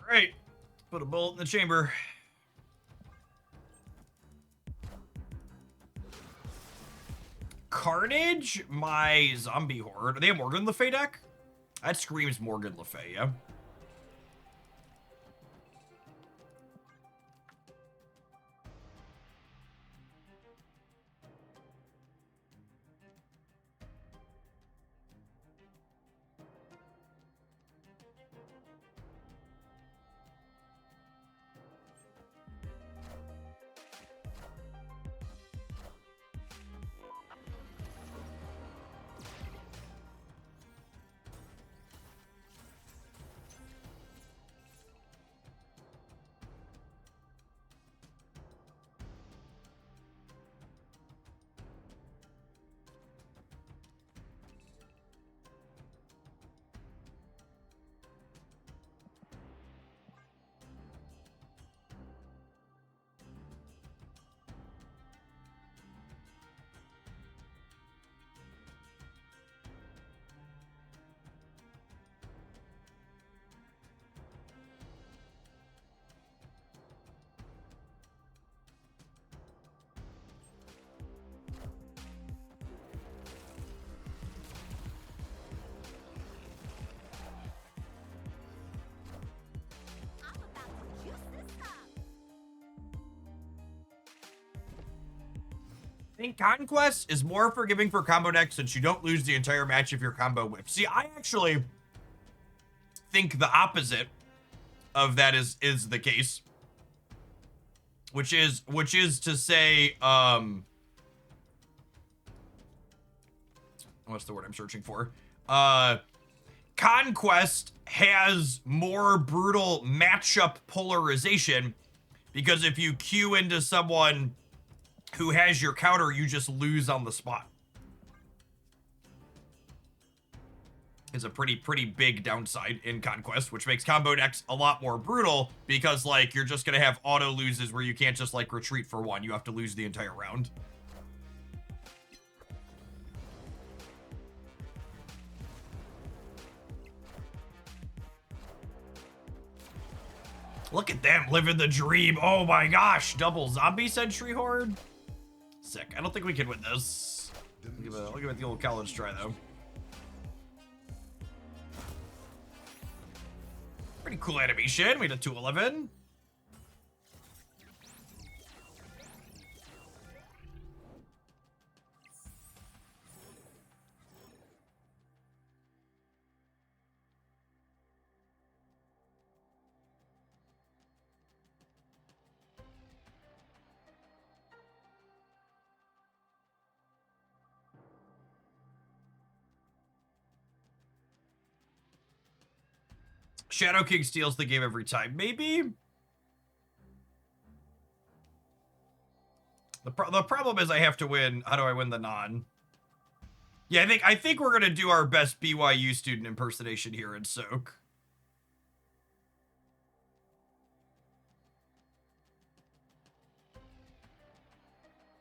Alright. Put a bullet in the chamber. Carnage, my zombie horde. Are they a Morgan Le Fay deck? That screams Morgan Le Fay, yeah? I think Conquest is more forgiving for combo decks since you don't lose the entire match if your combo whips. See, I actually think the opposite of that is the case. Which is to say, what's the word I'm searching for? Conquest has more brutal matchup polarization because if you queue into someone who has your counter, you just lose on the spot. Is a pretty big downside in Conquest, which makes combo decks a lot more brutal because, like, you're just gonna have auto loses where you can't just, like, retreat for one. You have to lose the entire round. Look at them living the dream. Oh my gosh, double zombie sentry horde. Sick. I don't think we can win this. I'll give it the old college try, though. Pretty cool animation. We did 211. Shadow King steals the game every time. Maybe. The problem is I have to win. How do I win the non? Yeah, I think we're gonna do our best BYU student impersonation here in Soak.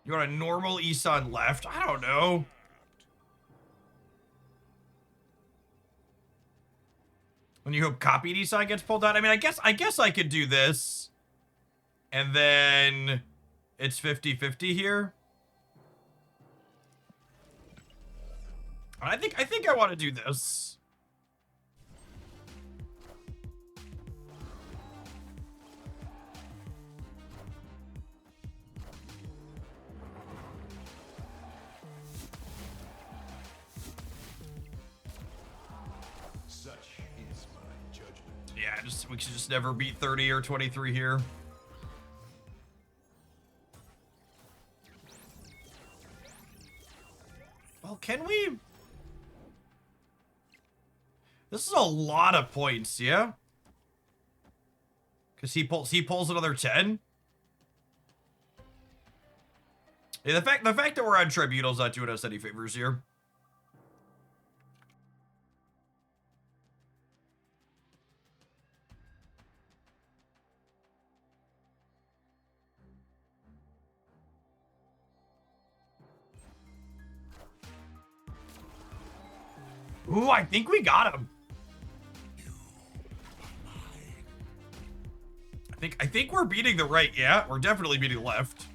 You want a normal Isan left? I don't know. When you hope copied Isan gets pulled out. I mean, I guess I could do this. And then it's 50-50 here. I think I want to do this. Yeah, we should just never beat 30 or 23 here. Well, can we? This is a lot of points, yeah? Because he pulls another 10. Yeah, the fact that we're on Tribunal's not doing us any favors here. Ooh, I think we got him. I think we're beating the right. Yeah, we're definitely beating the left.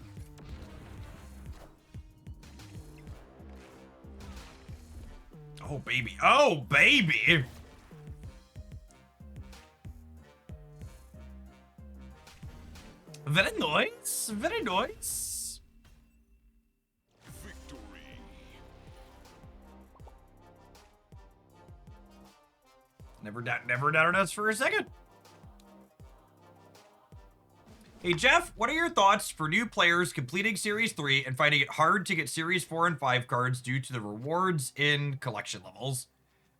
Oh, baby. Oh, baby. Very nice. Very nice. Victory. Never doubted us for a second. Hey, Jeff, what are your thoughts for new players completing Series 3 and finding it hard to get Series 4 and 5 cards due to the rewards in collection levels?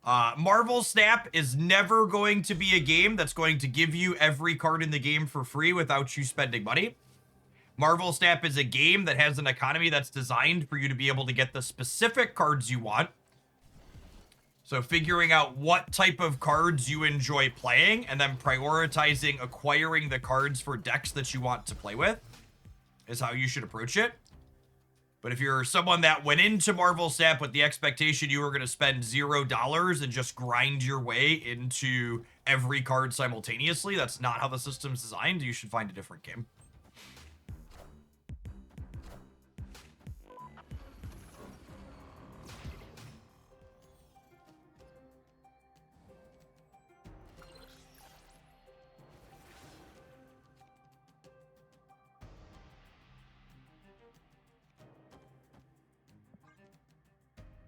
Marvel Snap is never going to be a game that's going to give you every card in the game for free without you spending money. Marvel Snap is a game that has an economy that's designed for you to be able to get the specific cards you want. So figuring out what type of cards you enjoy playing and then prioritizing acquiring the cards for decks that you want to play with is how you should approach it. But if you're someone that went into Marvel Snap with the expectation you were going to spend $0 and just grind your way into every card simultaneously, that's not how the system's designed. You should find a different game.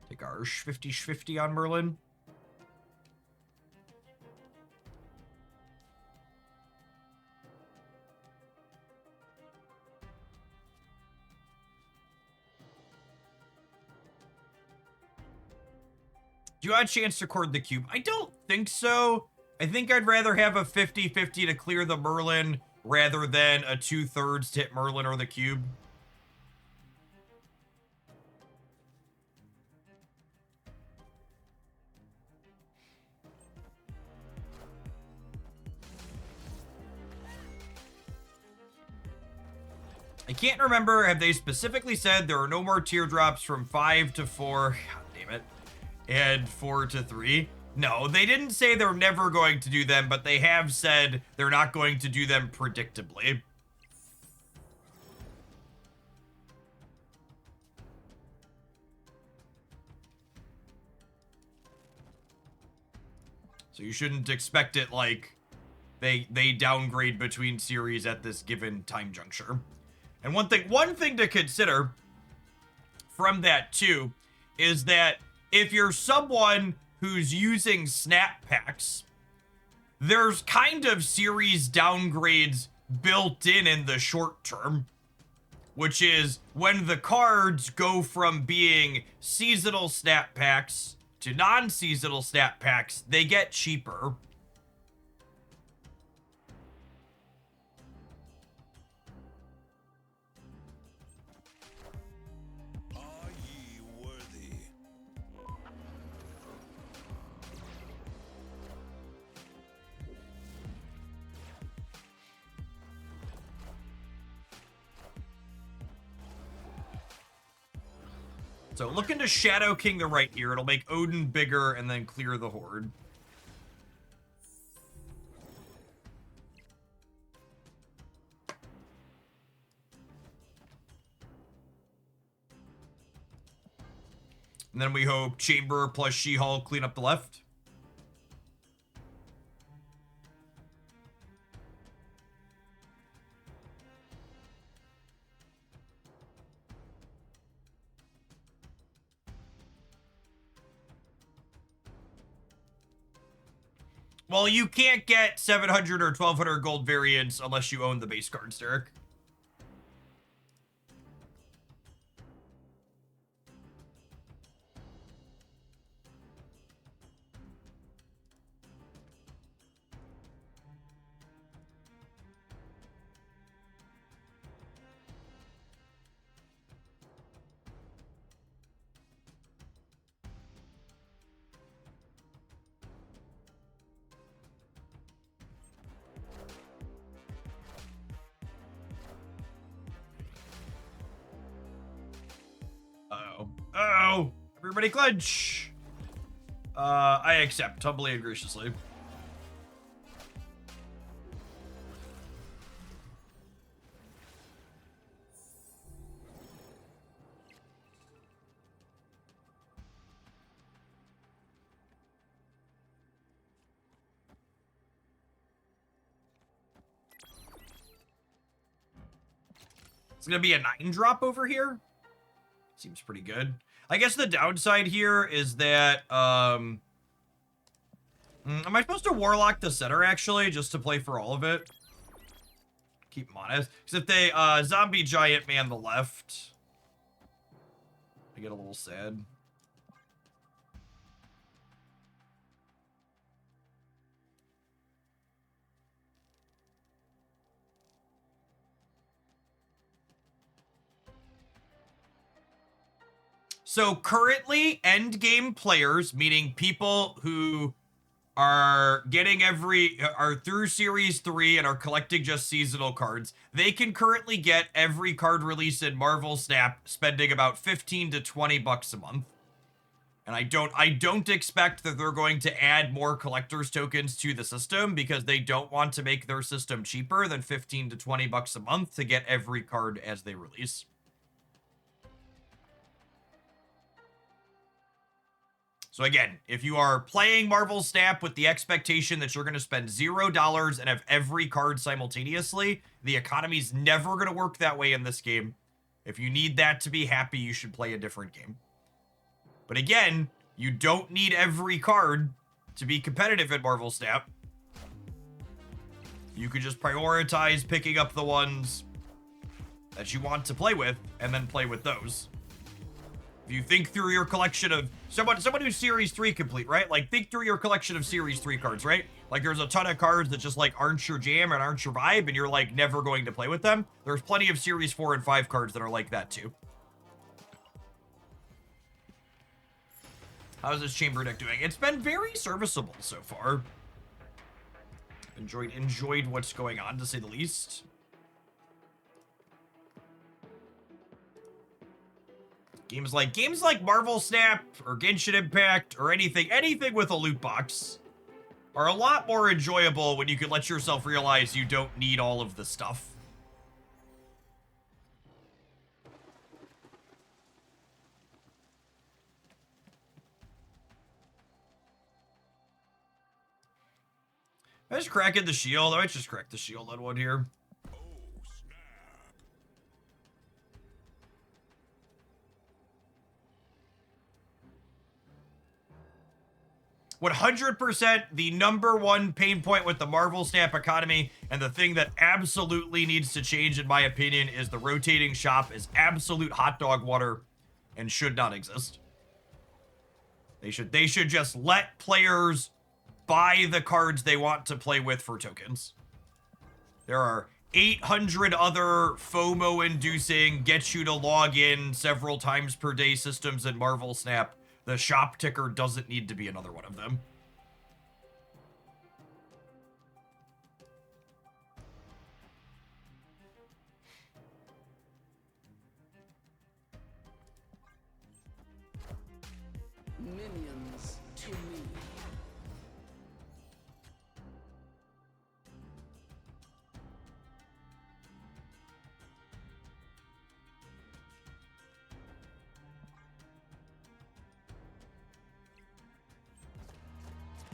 Take our 50 on Merlin. Do you want a chance to cord the cube? I don't think so. I think I'd rather have a 50-50 to clear the Merlin rather than a 2/3 to hit Merlin or the cube. I can't remember, have they specifically said there are no more teardrops from 5 to 4? God damn it. And 4 to 3? No, they didn't say they're never going to do them, but they have said they're not going to do them predictably. So you shouldn't expect it like they downgrade between series at this given time juncture. And one thing to consider from that too is that if you're someone who's using snap packs, there's kind of series downgrades built in the short term, which is when the cards go from being seasonal snap packs to non-seasonal snap packs, they get cheaper. So looking to Shadow King the right here. It'll make Odin bigger and then clear the Horde. And then we hope Chamber plus She-Hulk clean up the left. Well, you can't get 700 or 1200 gold variants unless you own the base cards, Derek. Uh-oh. Everybody clench. I accept, humbly and graciously. It's going to be a 9-drop over here. Seems pretty good. I guess the downside here is that, am I supposed to Warlock the center, actually, just to play for all of it? Keep them honest. Because if they, Zombie Giant Man the left, I get a little sad. So currently, end game players, meaning people who are getting are through Series 3 and are collecting just seasonal cards, they can currently get every card release in Marvel Snap spending about 15 to 20 bucks a month. And I don't expect that they're going to add more collector's tokens to the system because they don't want to make their system cheaper than 15 to 20 bucks a month to get every card as they release. So again, if you are playing Marvel Snap with the expectation that you're going to spend $0 and have every card simultaneously, the economy's never going to work that way in this game. If you need that to be happy, you should play a different game. But again, you don't need every card to be competitive in Marvel Snap. You could just prioritize picking up the ones that you want to play with and then play with those. If you think through your collection of someone who's Series 3 complete, right? Like, think through your collection of Series 3 cards, right? Like, there's a ton of cards that just, like, aren't your jam and aren't your vibe, and you're, like, never going to play with them. There's plenty of Series 4 and 5 cards that are like that, too. How's this chamber deck doing? It's been very serviceable so far. Enjoyed what's going on, to say the least. Games like Marvel Snap or Genshin Impact or anything with a loot box are a lot more enjoyable when you can let yourself realize you don't need all of the stuff. I just cracking the shield. I might just crack the shield on one here. 100% the #1 pain point with the Marvel Snap economy, and the thing that absolutely needs to change, in my opinion, is the rotating shop is absolute hot dog water and should not exist. They should just let players buy the cards they want to play with for tokens. There are 800 other FOMO-inducing, get you to log in several times per day systems in Marvel Snap. The shop ticker doesn't need to be another one of them. Minions to me.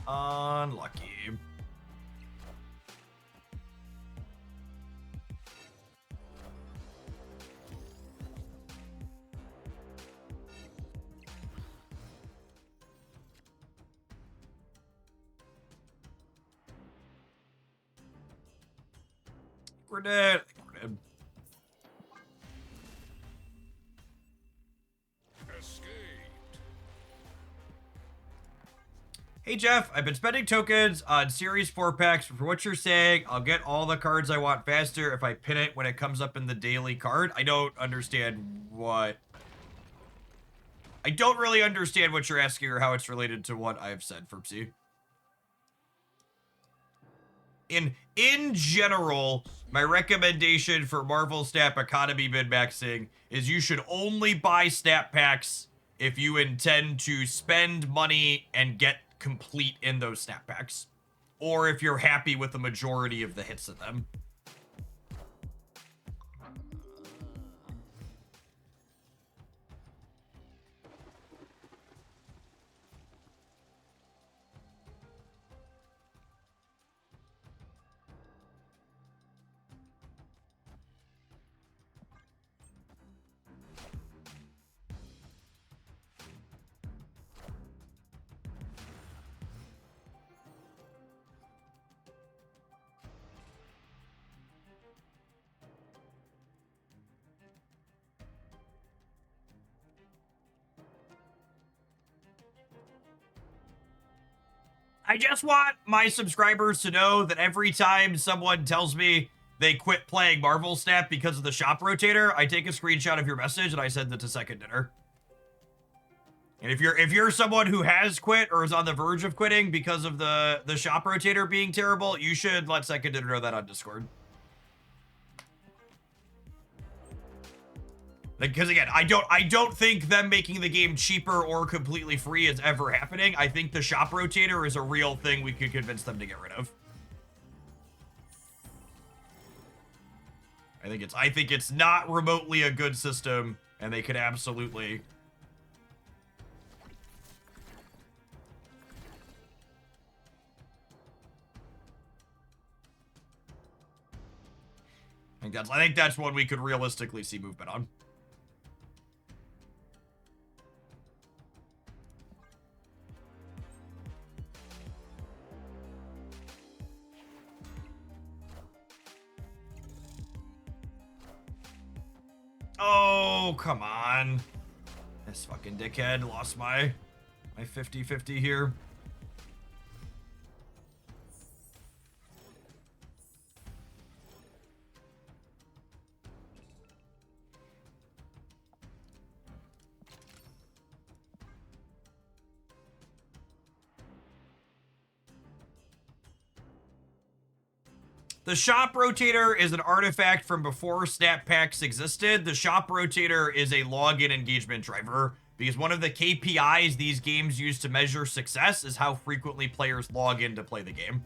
Unlucky. We're dead. We're dead. Hey Jeff, I've been spending tokens on Series 4 packs. For what you're saying, I'll get all the cards I want faster if I pin it when it comes up in the daily card. I don't understand what... I don't really understand what you're asking or how it's related to what I've said, Ferpsy. In general, my recommendation for Marvel Snap Economy min-maxing is you should only buy Snap packs if you intend to spend money and get complete in those Snap packs, or if you're happy with the majority of the hits of them. I just want my subscribers to know that every time someone tells me they quit playing Marvel Snap because of the shop rotator, I take a screenshot of your message and I send it to Second Dinner. And if you're someone who has quit or is on the verge of quitting because of the shop rotator being terrible, you should let Second Dinner know that on Discord. Because again, I don't think them making the game cheaper or completely free is ever happening. I think the shop rotator is a real thing we could convince them to get rid of. I think it's not remotely a good system, and they could absolutely. I think that's one we could realistically see movement on. Oh, come on. This fucking dickhead lost my 50-50 here. The shop rotator is an artifact from before snap packs existed. The shop rotator is a login engagement driver because one of the KPIs these games use to measure success is how frequently players log in to play the game.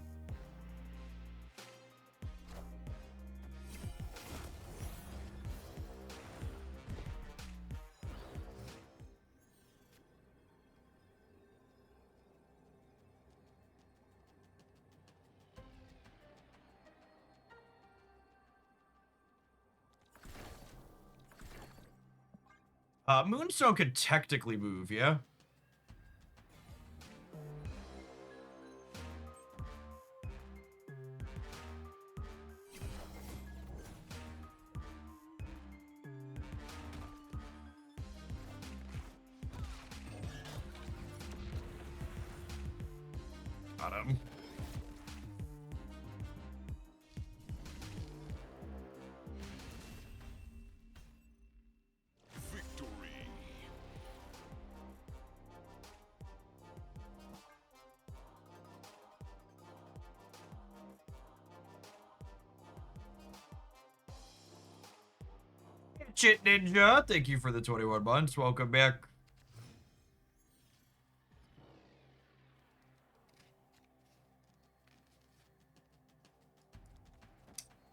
Moonstone could technically move, yeah? Got him. Chit Ninja, thank you for the 21 months. Welcome back.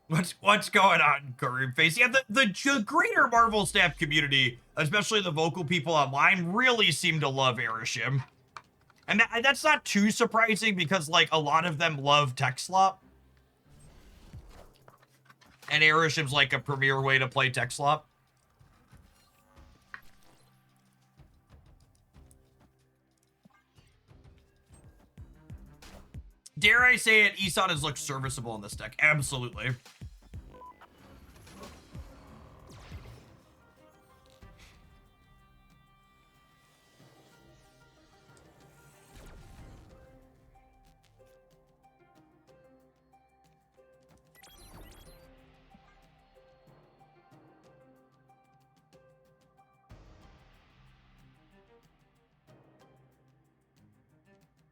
What's going on, Kareem Face? Yeah, the greater Marvel Snap community, especially the vocal people online, really seem to love Erishim. And that's not too surprising because, like, a lot of them love TechSlop. And Erishim's like a premier way to play TechSlop. Dare I say it, Isan has looked serviceable in this deck. Absolutely.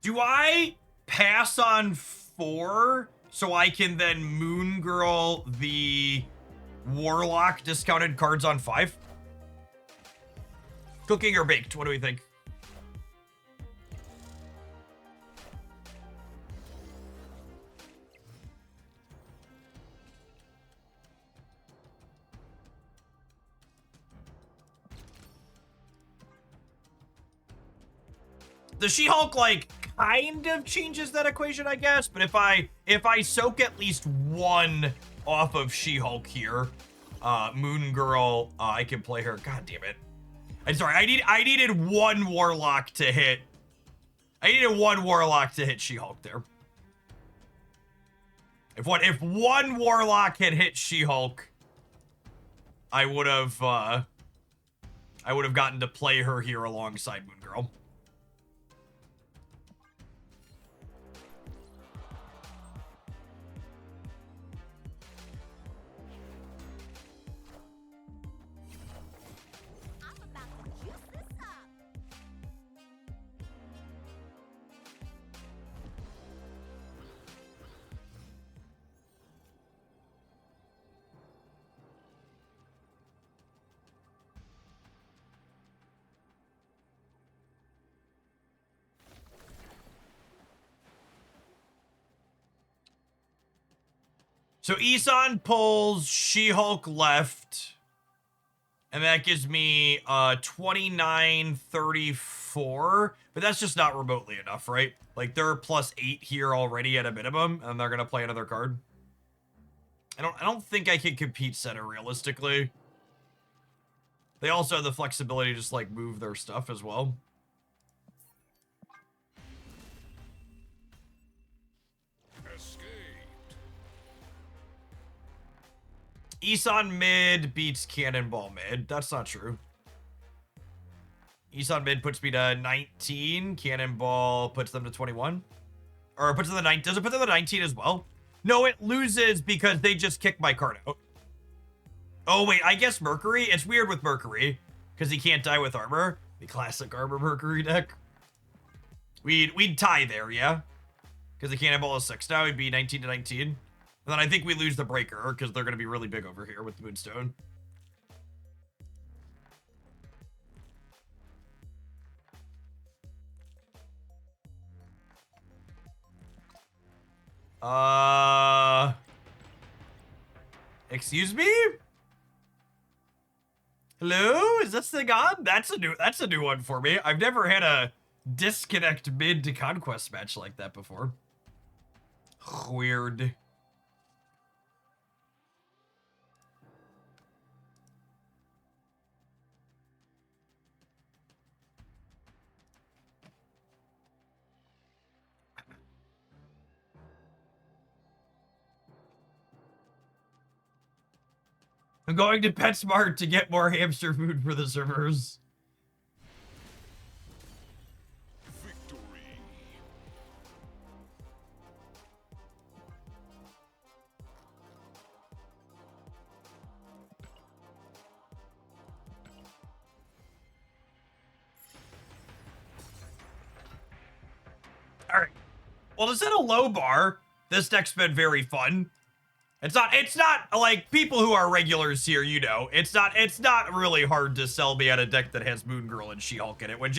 Do I pass on 4 so I can then Moon Girl the Warlock discounted cards on 5? Cooking or baked? What do we think? The She-Hulk, like, kind of changes that equation, I guess. But if I soak at least 1 off of She-Hulk here, Moon Girl, I can play her. God damn it! I'm sorry. I needed 1 Warlock to hit. I needed 1 Warlock to hit She-Hulk there. If 1 Warlock had hit She-Hulk, I would have gotten to play her here alongside Moon Girl. So Isan pulls She-Hulk left. And that gives me 2934. But that's just not remotely enough, right? Like, they're +8 here already at a minimum, and they're gonna play another card. I don't think I can compete center realistically. They also have the flexibility to just like move their stuff as well. Escaped. Isan mid beats Cannonball mid. That's not true. Isan mid puts me to 19. Cannonball puts them to 21. Or puts them to 9. Does it put them to 19 as well? No, it loses because they just kicked my card out. Oh, wait, I guess Mercury? It's weird with Mercury because he can't die with armor. The classic armor Mercury deck. We'd tie there, yeah? Because the Cannonball is 6 now. It'd be 19 to 19. And then I think we lose the Breaker because they're going to be really big over here with the Moonstone. Excuse me? Hello? Is this thing on? That's a new one for me. I've never had a disconnect mid to conquest match like that before. Weird. I'm going to PetSmart to get more hamster food for the servers. Victory. All right. Well, to set a low bar, this deck's been very fun. It's not like people who are regulars here, you know, it's not really hard to sell me on a deck that has Moon Girl and She-Hulk in it. When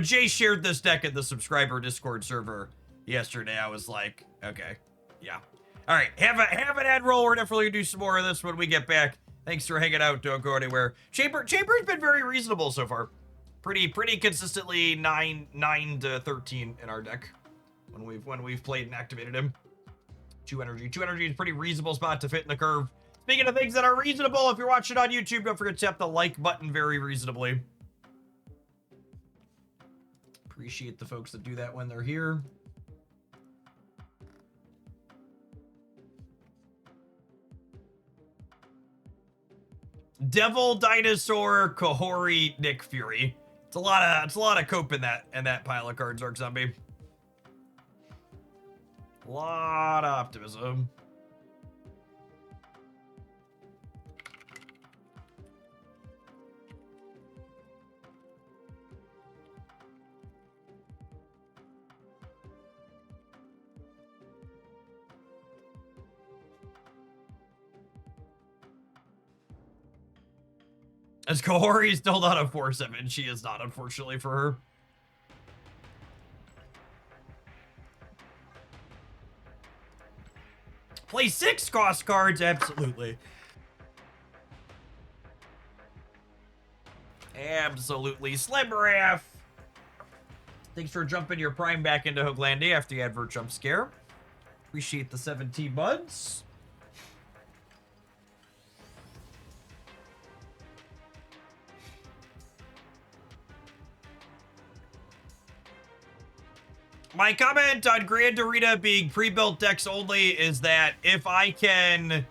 Jay shared this deck in the subscriber Discord server yesterday, I was like, okay, yeah. All right, have an ad roll. We're definitely gonna do some more of this when we get back. Thanks for hanging out. Don't go anywhere. Chamber's been very reasonable so far. Pretty consistently 9 to 13 in our deck when we've played and activated him. 2 energy is a pretty reasonable spot to fit in the curve. Speaking of things that are reasonable, if you're watching on YouTube, don't forget to tap the like button very reasonably. Appreciate the folks that do that when they're here. Devil, Dinosaur, Kahori, Nick Fury. It's a lot of cope in that pile of cards, Arc Zombie. A lot of optimism. As Kahori's still not a 4/7, she is not, unfortunately for her. Play 6 cost cards, absolutely. Absolutely. Slimraff. Thanks for jumping your prime back into Hoaglandia after the advert jump scare. Appreciate the 17 buds. My comment on Grand Arena being pre-built decks only is that if I can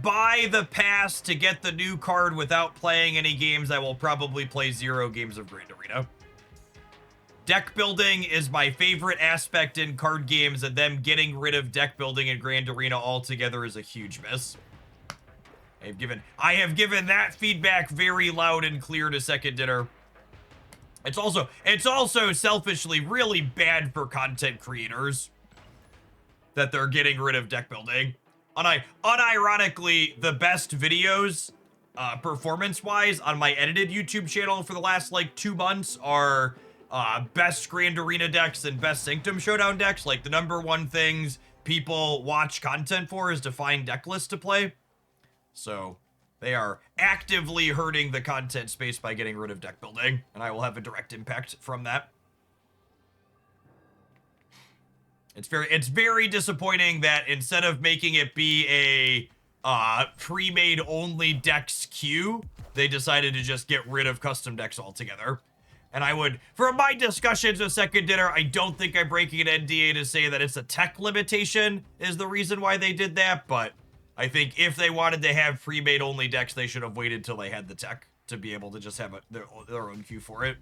buy the pass to get the new card without playing any games, I will probably play 0 games of Grand Arena. Deck building is my favorite aspect in card games, and them getting rid of deck building in Grand Arena altogether is a huge miss. I have given that feedback very loud and clear to Second Dinner. It's also selfishly really bad for content creators that they're getting rid of deck building. Unironically, the best videos, performance-wise, on my edited YouTube channel for the last, like, 2 months are best Grand Arena decks and best Sanctum Showdown decks, like the #1 things, people watch content for is to find deck lists to play. So they are actively hurting the content space by getting rid of deck building, and I will have a direct impact from that. It's very disappointing that instead of making it be a pre-made only decks queue, they decided to just get rid of custom decks altogether. And I would, from my discussions with Second Dinner, I don't think I'm breaking an NDA to say that it's a tech limitation is the reason why they did that, but I think if they wanted to have pre-made only decks, they should have waited till they had the tech to be able to just have their own queue for it.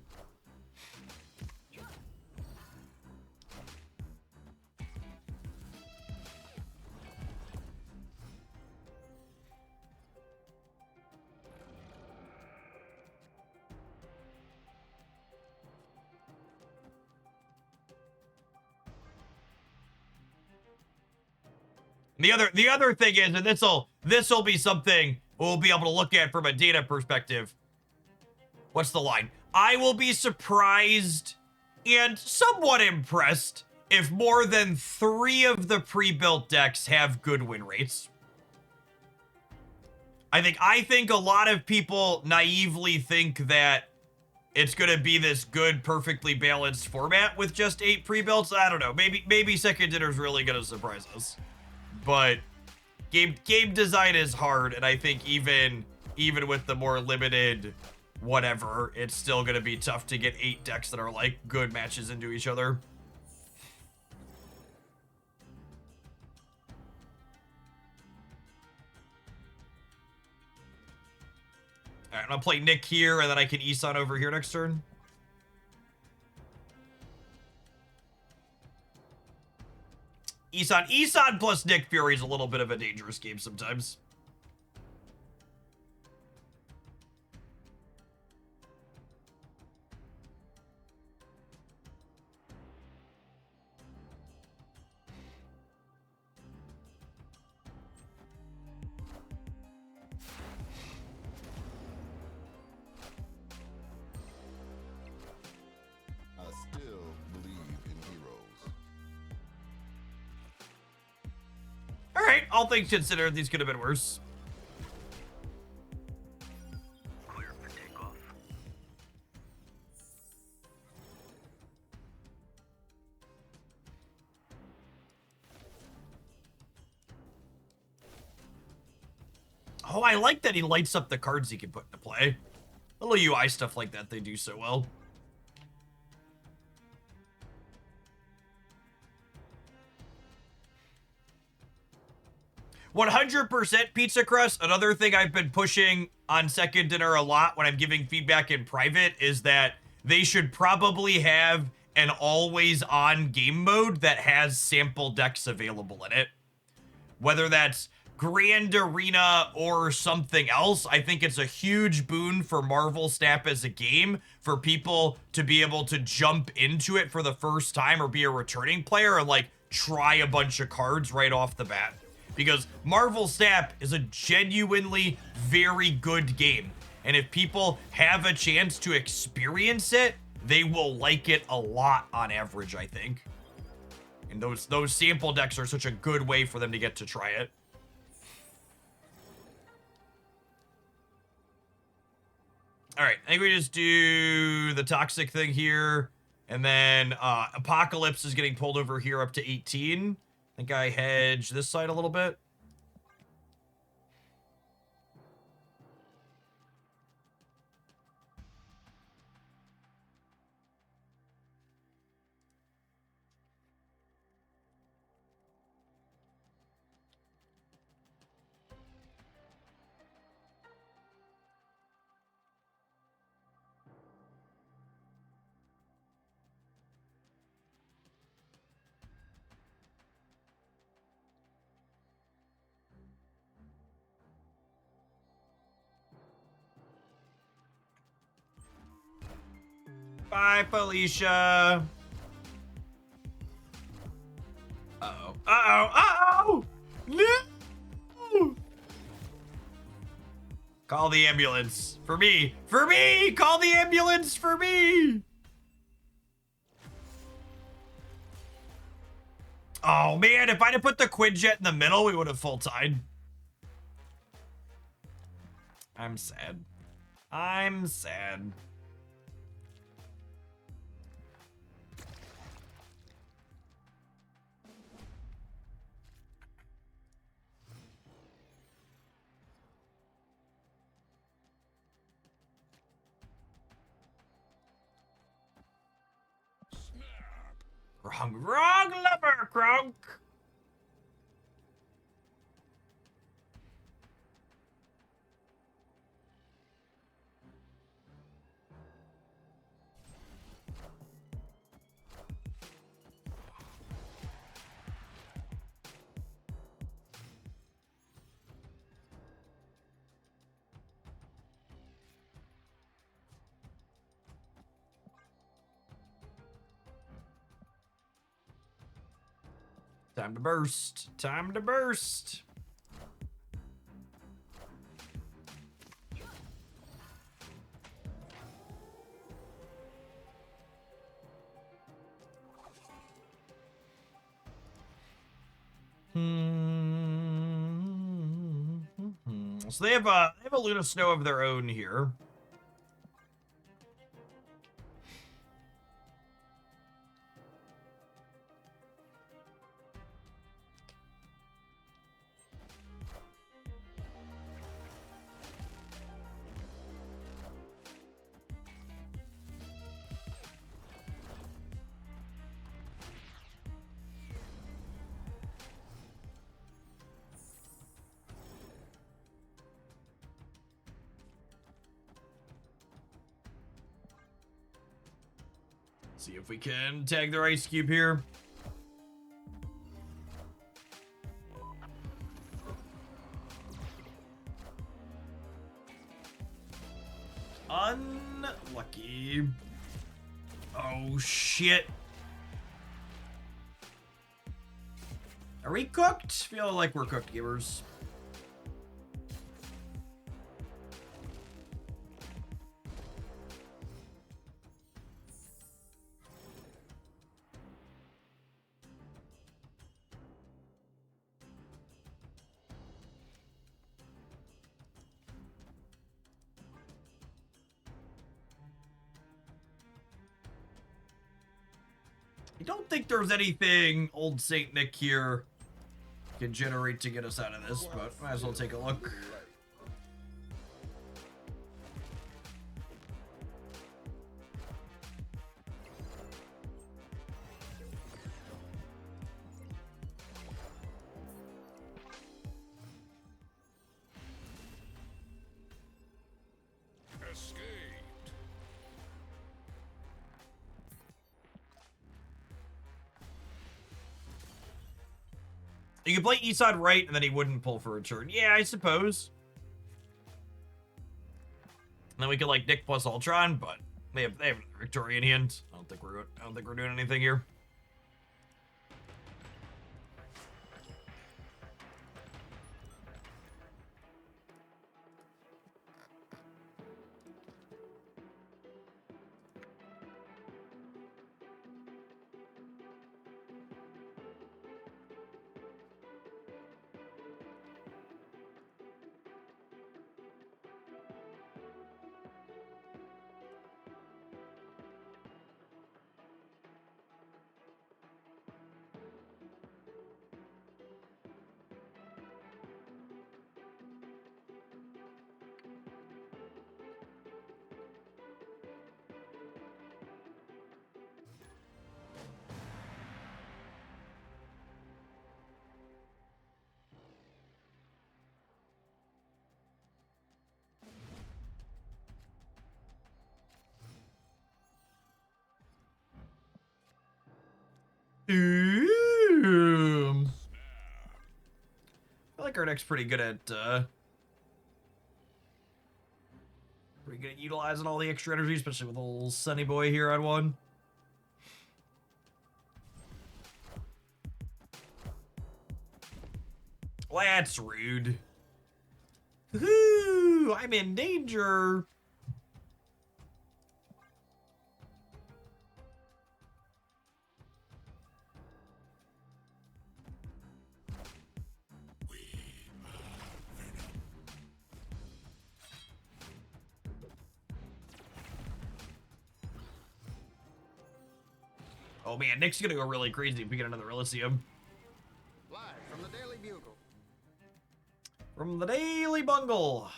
The other thing is, and this'll be something we'll be able to look at from a data perspective. What's the line? I will be surprised and somewhat impressed if more than 3 of the pre-built decks have good win rates. I think a lot of people naively think that it's gonna be this good, perfectly balanced format with just 8 pre-builts. I don't know. Maybe Second Dinner's really gonna surprise us. But game design is hard, and I think even with the more limited whatever, it's still gonna be tough to get 8 decks that are like good matches into each other. Alright, I'm gonna play Nick here, and then I can Isan over here next turn. Isan plus Nick Fury is a little bit of a dangerous game sometimes. I still believe in heroes. All right, all things considered, these could have been worse. Clear for takeoff. Oh, I like that he lights up the cards he can put into play. Little UI stuff like that, they do so well. 100% pizza crust. Another thing I've been pushing on Second Dinner a lot when I'm giving feedback in private is that they should probably have an always on game mode that has sample decks available in it. Whether that's Grand Arena or something else, I think it's a huge boon for Marvel Snap as a game for people to be able to jump into it for the first time or be a returning player and like try a bunch of cards right off the bat. Because Marvel Snap is a genuinely very good game. And if people have a chance to experience it, they will like it a lot on average, I think. And those sample decks are such a good way for them to get to try it. All right, I think we just do the toxic thing here. And then Apocalypse is getting pulled over here up to 18. I think I hedge this side a little bit. Bye, Felicia. Uh-oh. Uh-oh. Uh-oh! No! Call the ambulance. For me. For me! Call the ambulance for me! Oh man, if I'd have put the Quinjet in the middle, we would have full tied. I'm sad. I'm sad. Wrong lever, Kronk. Time to burst. Time to burst. So they have a Luna Snow of their own here. See if we can tag their ice cube here. Unlucky. Oh shit. Are we cooked? Feel like we're cooked, gamers. I don't think there's anything old Saint Nick here can generate to get us out of this, but might as well take a look. Escaped. You could play Eastside right, and then he wouldn't pull for a turn. Yeah, I suppose. And then we could like Nick plus Ultron, but they have Victorian hand. I don't think we're doing anything here. Ooh. I feel like our deck's pretty good at utilizing all the extra energy, especially with old Sunny Boy here on one. Well, that's rude. Woohoo! I'm in danger. Oh man, Nick's gonna go really crazy if we get another Elysium. Live from the Daily Bugle. From the Daily Bungle.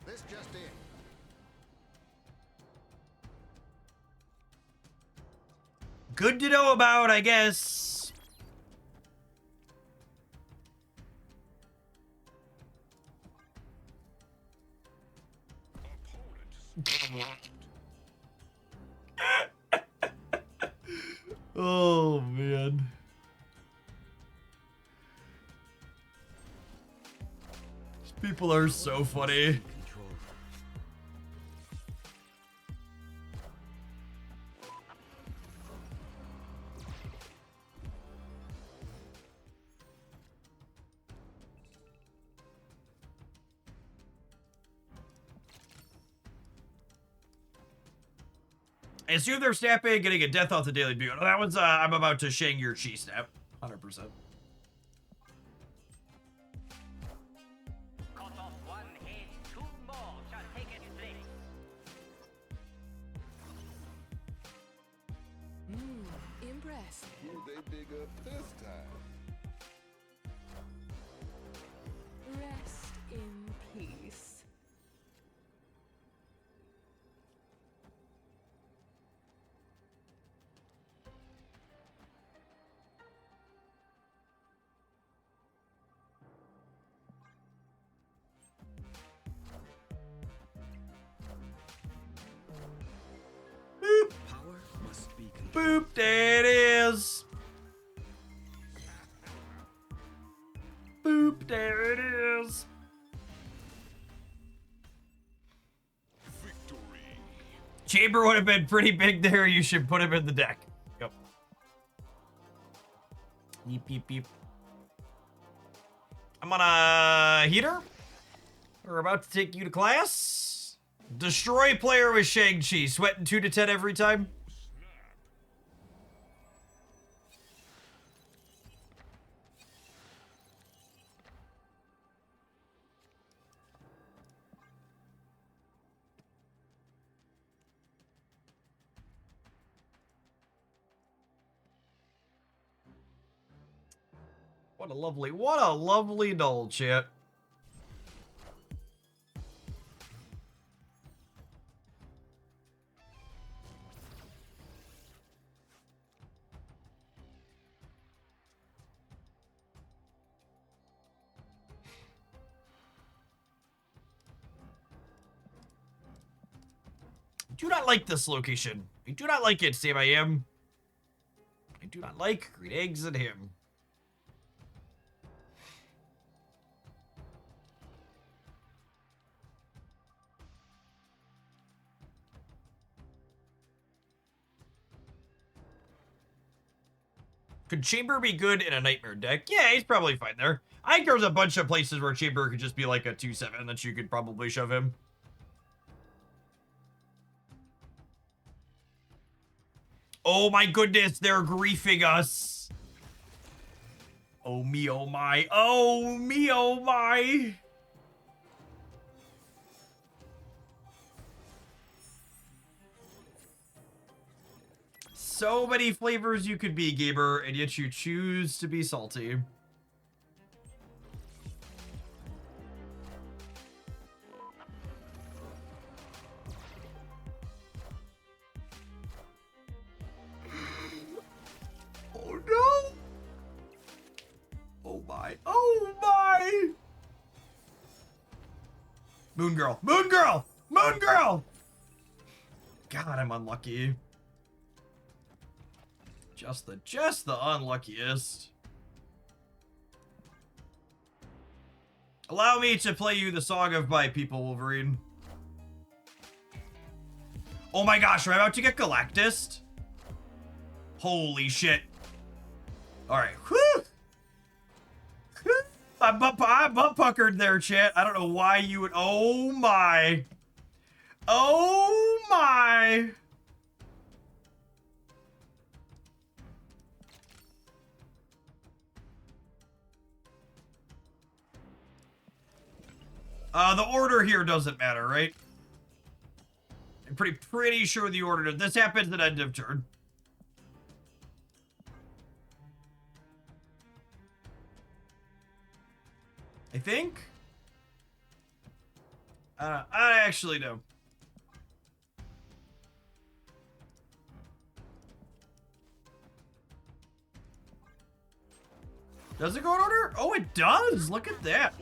This just in. Good to know about, I guess. Oh, man. These people are so funny. I assume they're snapping, getting a death off the Daily Bugle. That one's, I'm about to shang your chi snap. 100%. Cut off one head, two more shall take its place. Impressed. Who they dig up this time? Rest in peace. Boop. Power must be Boop. There it is. Boop. There it is. Victory. Chamber would have been pretty big there. You should put him in the deck. Yep. Beep, beep, beep. I'm on a heater. We're about to take you to class. Destroy player with Shang-Chi. Sweating 2 to 10 every time. What a lovely null, chat. I do not like this location. I do not like it, Sam I am. I do not like green eggs and him. Could Chamber be good in a Nightmare deck? Yeah, he's probably fine there. I think there's a bunch of places where Chamber could just be like a 2/7 that you could probably shove him. Oh my goodness, they're griefing us. Oh me, oh my. Oh me, oh my. So many flavors you could be, Gaber, and yet you choose to be salty. Oh no! Oh my! Oh my! Moon Girl! Moon Girl! Moon Girl! God, I'm unlucky. Just the unluckiest. Allow me to play you the song of my people, Wolverine. Oh my gosh, am I about to get Galactus? Holy shit. Alright, whew! I'm butt puckered there, chat. I don't know why you would. Oh my. Oh my. The order here doesn't matter, right? I'm pretty sure the order. This happens at end of turn. I think. I actually know. Does it go in order? Oh, it does. Look at that.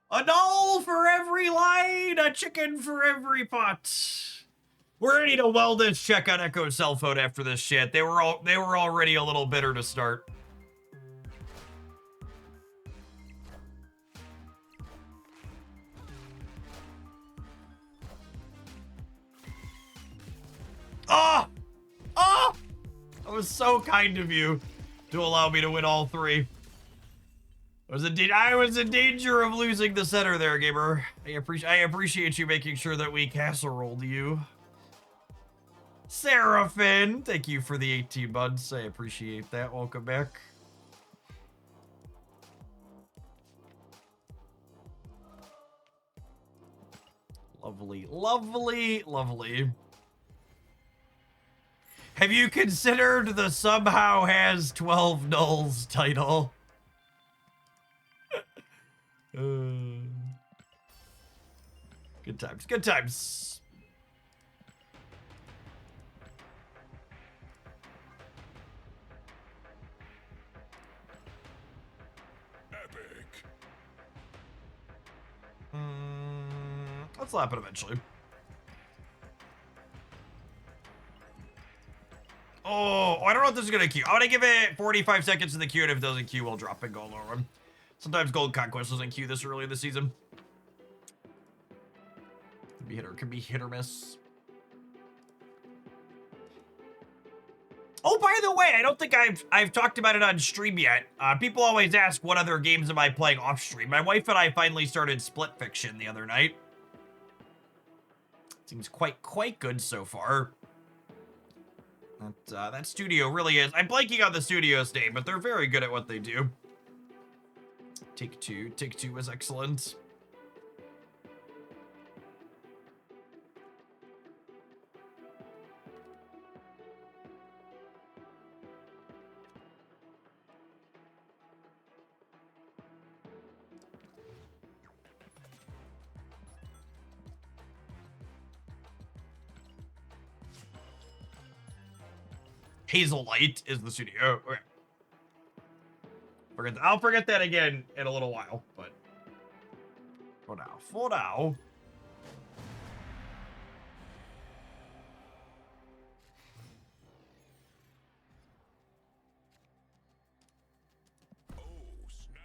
A doll for every line, a chicken for every pot. We're ready to wellness check on Echo's cell phone after this shit. They were already a little bitter to start. Oh! Oh! That was so kind of you to allow me to win all three. I was in danger of losing the center there, gamer. I appreciate you making sure that we casseroled you. Seraphin, thank you for the 18 months. I appreciate that. Welcome back. Lovely, lovely, lovely. Have you considered the somehow has 12 nulls title? Good times, good times. Epic. Let's lap it eventually. Oh, I don't know if this is gonna queue. I'm gonna give it 45 seconds in the queue, and if it doesn't queue, we'll drop and go lower one. Sometimes Gold Conquest doesn't queue this early in the season. Could be hit or miss. Oh, by the way, I don't think I've talked about it on stream yet. People always ask what other games am I playing off stream. My wife and I finally started Split Fiction the other night. Seems quite good so far. That studio really is. I'm blanking on the studio's name, but they're very good at what they do. Take Two was excellent. Hazel Light is the studio. Okay. I'll forget that again in a little while, but for now. Oh, snap.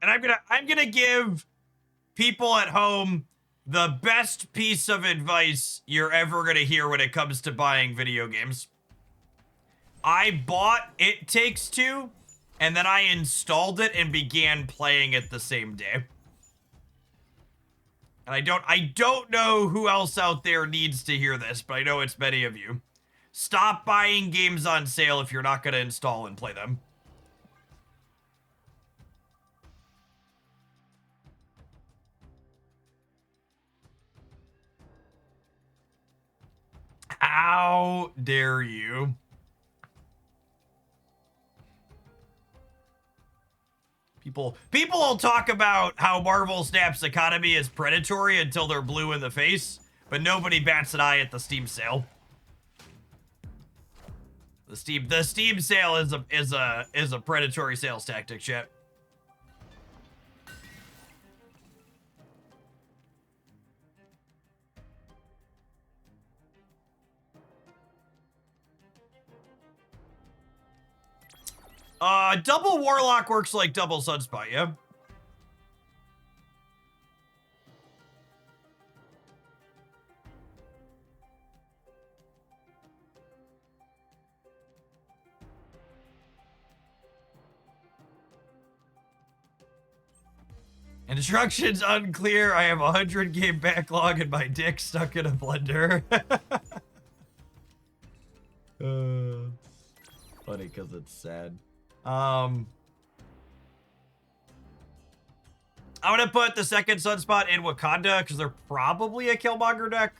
And I'm gonna give people at home the best piece of advice you're ever gonna hear when it comes to buying video games. I bought It Takes Two, and then I installed it and began playing it the same day. And I don't know who else out there needs to hear this, but I know it's many of you. Stop buying games on sale if you're not gonna install and play them. How dare you? People will talk about how Marvel Snap's economy is predatory until they're blue in the face, but nobody bats an eye at the Steam sale. The Steam sale is a predatory sales tactic, chat. Double Warlock works like double Sunspot, yeah? Instructions unclear. I have a 100 game backlog and my dick stuck in a blender. Funny because it's sad. I'm gonna put the second Sunspot in Wakanda because they're probably a Killmonger deck.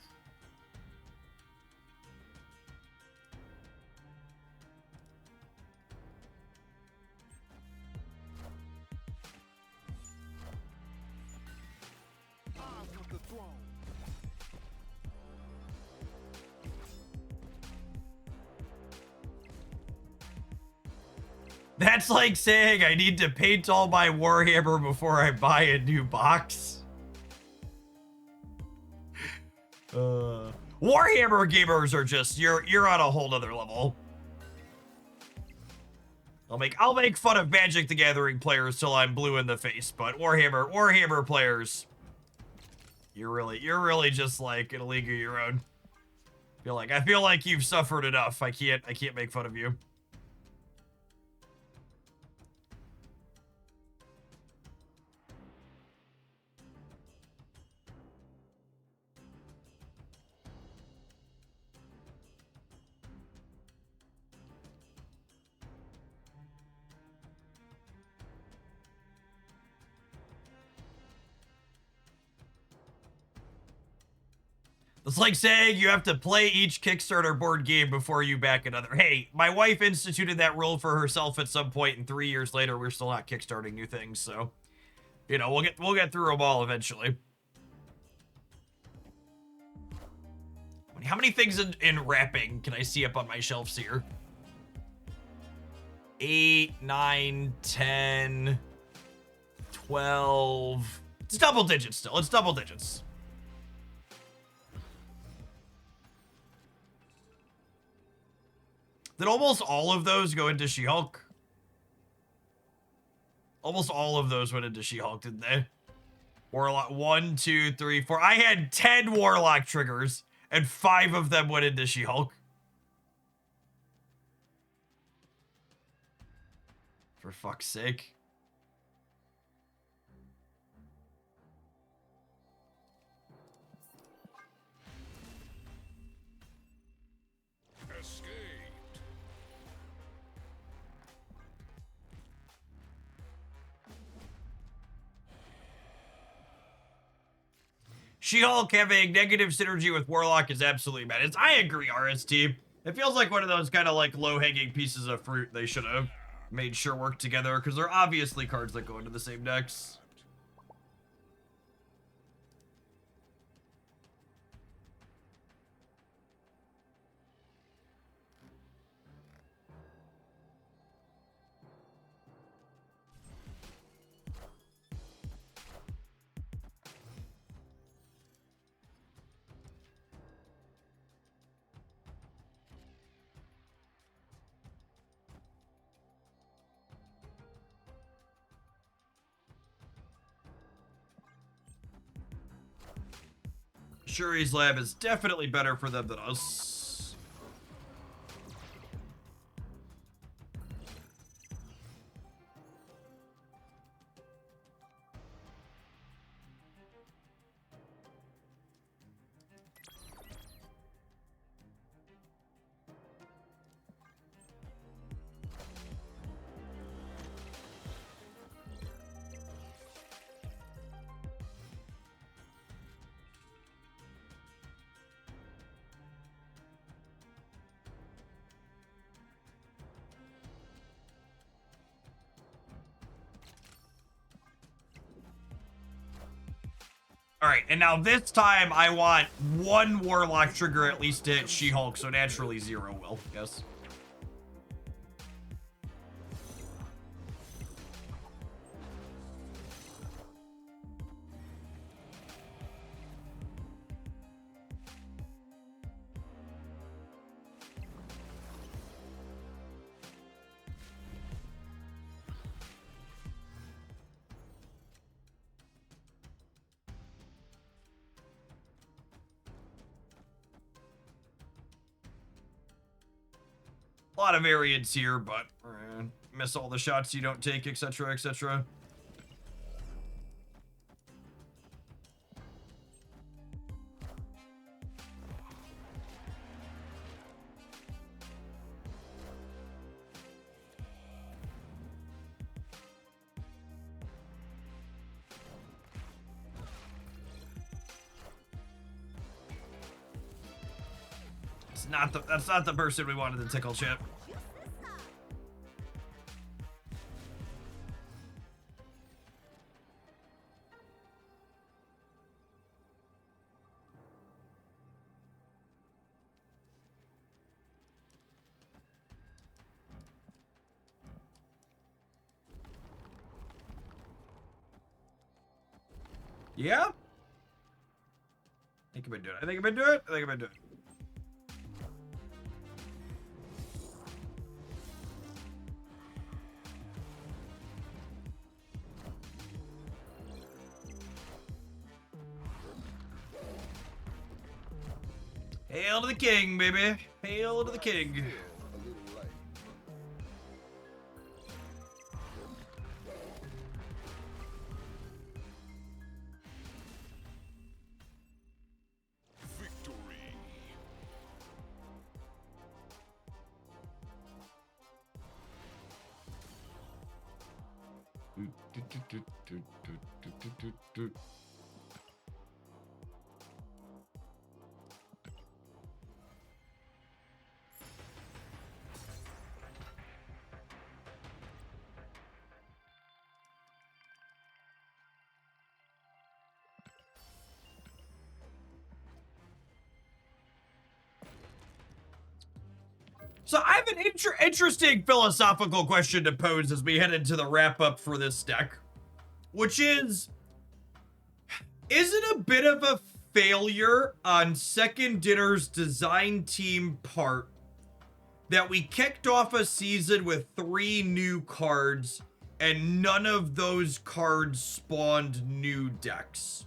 That's like saying I need to paint all my Warhammer before I buy a new box. Warhammer gamers are just you're on a whole nother level. I'll make fun of Magic the Gathering players till I'm blue in the face, but Warhammer players, you're really just like in a league of your own. I feel like you've suffered enough. I can't make fun of you. It's like saying you have to play each Kickstarter board game before you back another. Hey, my wife instituted that rule for herself at some point, and 3 years later, we're still not kickstarting new things. So, you know, we'll get through them all eventually. How many things in wrapping can I see up on my shelves here? 8, 9, 10, 12. It's double digits still. It's double digits. Did almost all of those go into She-Hulk? Almost all of those went into She-Hulk, didn't they? Warlock, 1, 2, 3, 4. I had 10 Warlock triggers, and 5 of them went into She-Hulk. For fuck's sake. Escaped. She-Hulk having negative synergy with Warlock is absolutely bad. I agree, RST. It feels like one of those kind of like low-hanging pieces of fruit they should have made sure work together, because they're obviously cards that go into the same decks. Shuri's Lab is definitely better for them than us. All right, and now this time I want 1 Warlock trigger at least to hit She-Hulk, so naturally 0 will, yes. A lot of variance here, but miss all the shots you don't take, etc., etc. That's not the person we wanted to tickle, Chip. Yeah? I think I've been doing it. I think I've been doing it. I think I've been doing it. Hail to the king, baby. Hail to the king. A little light. Victory. So I have an interesting philosophical question to pose as we head into the wrap up for this deck, which is it a bit of a failure on Second Dinner's design team part that we kicked off a season with 3 new cards and none of those cards spawned new decks?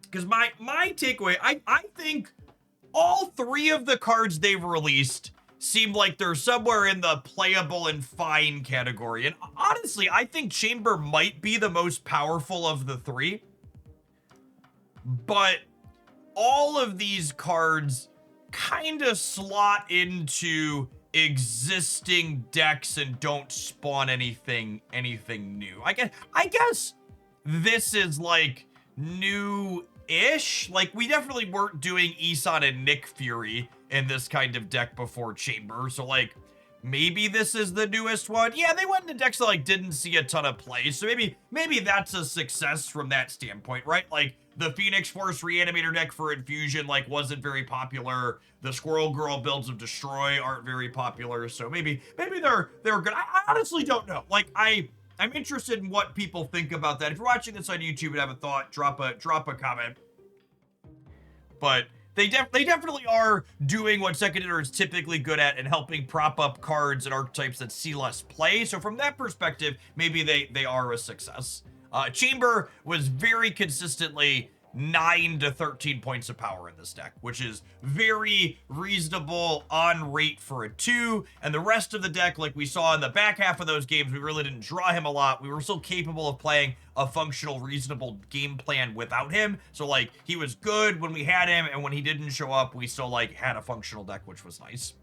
Because my takeaway, I think all 3 of the cards they've released seem like they're somewhere in the playable and fine category. And honestly, I think Chamber might be the most powerful of the 3. But all of these cards kind of slot into existing decks and don't spawn anything new. I guess this is like new-ish. Like, we definitely weren't doing Isan and Nick Fury in this kind of deck before Chamber, so like maybe this is the newest one. Yeah, they went into decks that like didn't see a ton of play, so maybe that's a success from that standpoint, right? Like the Phoenix Force Reanimator deck for Infusion like wasn't very popular. The Squirrel Girl builds of Destroy aren't very popular, so maybe they're good. I honestly don't know. Like I'm interested in what people think about that. If you're watching this on YouTube and have a thought, drop a comment. But they definitely are doing what Second Dinner is typically good at and helping prop up cards and archetypes that see less play. So from that perspective, maybe they are a success. Chamber was very consistently 9 to 13 points of power in this deck, which is very reasonable on rate for a 2. And the rest of the deck, like we saw in the back half of those games, we really didn't draw him a lot. We were still capable of playing a functional, reasonable game plan without him. So like he was good when we had him, and when he didn't show up, we still like had a functional deck, which was nice.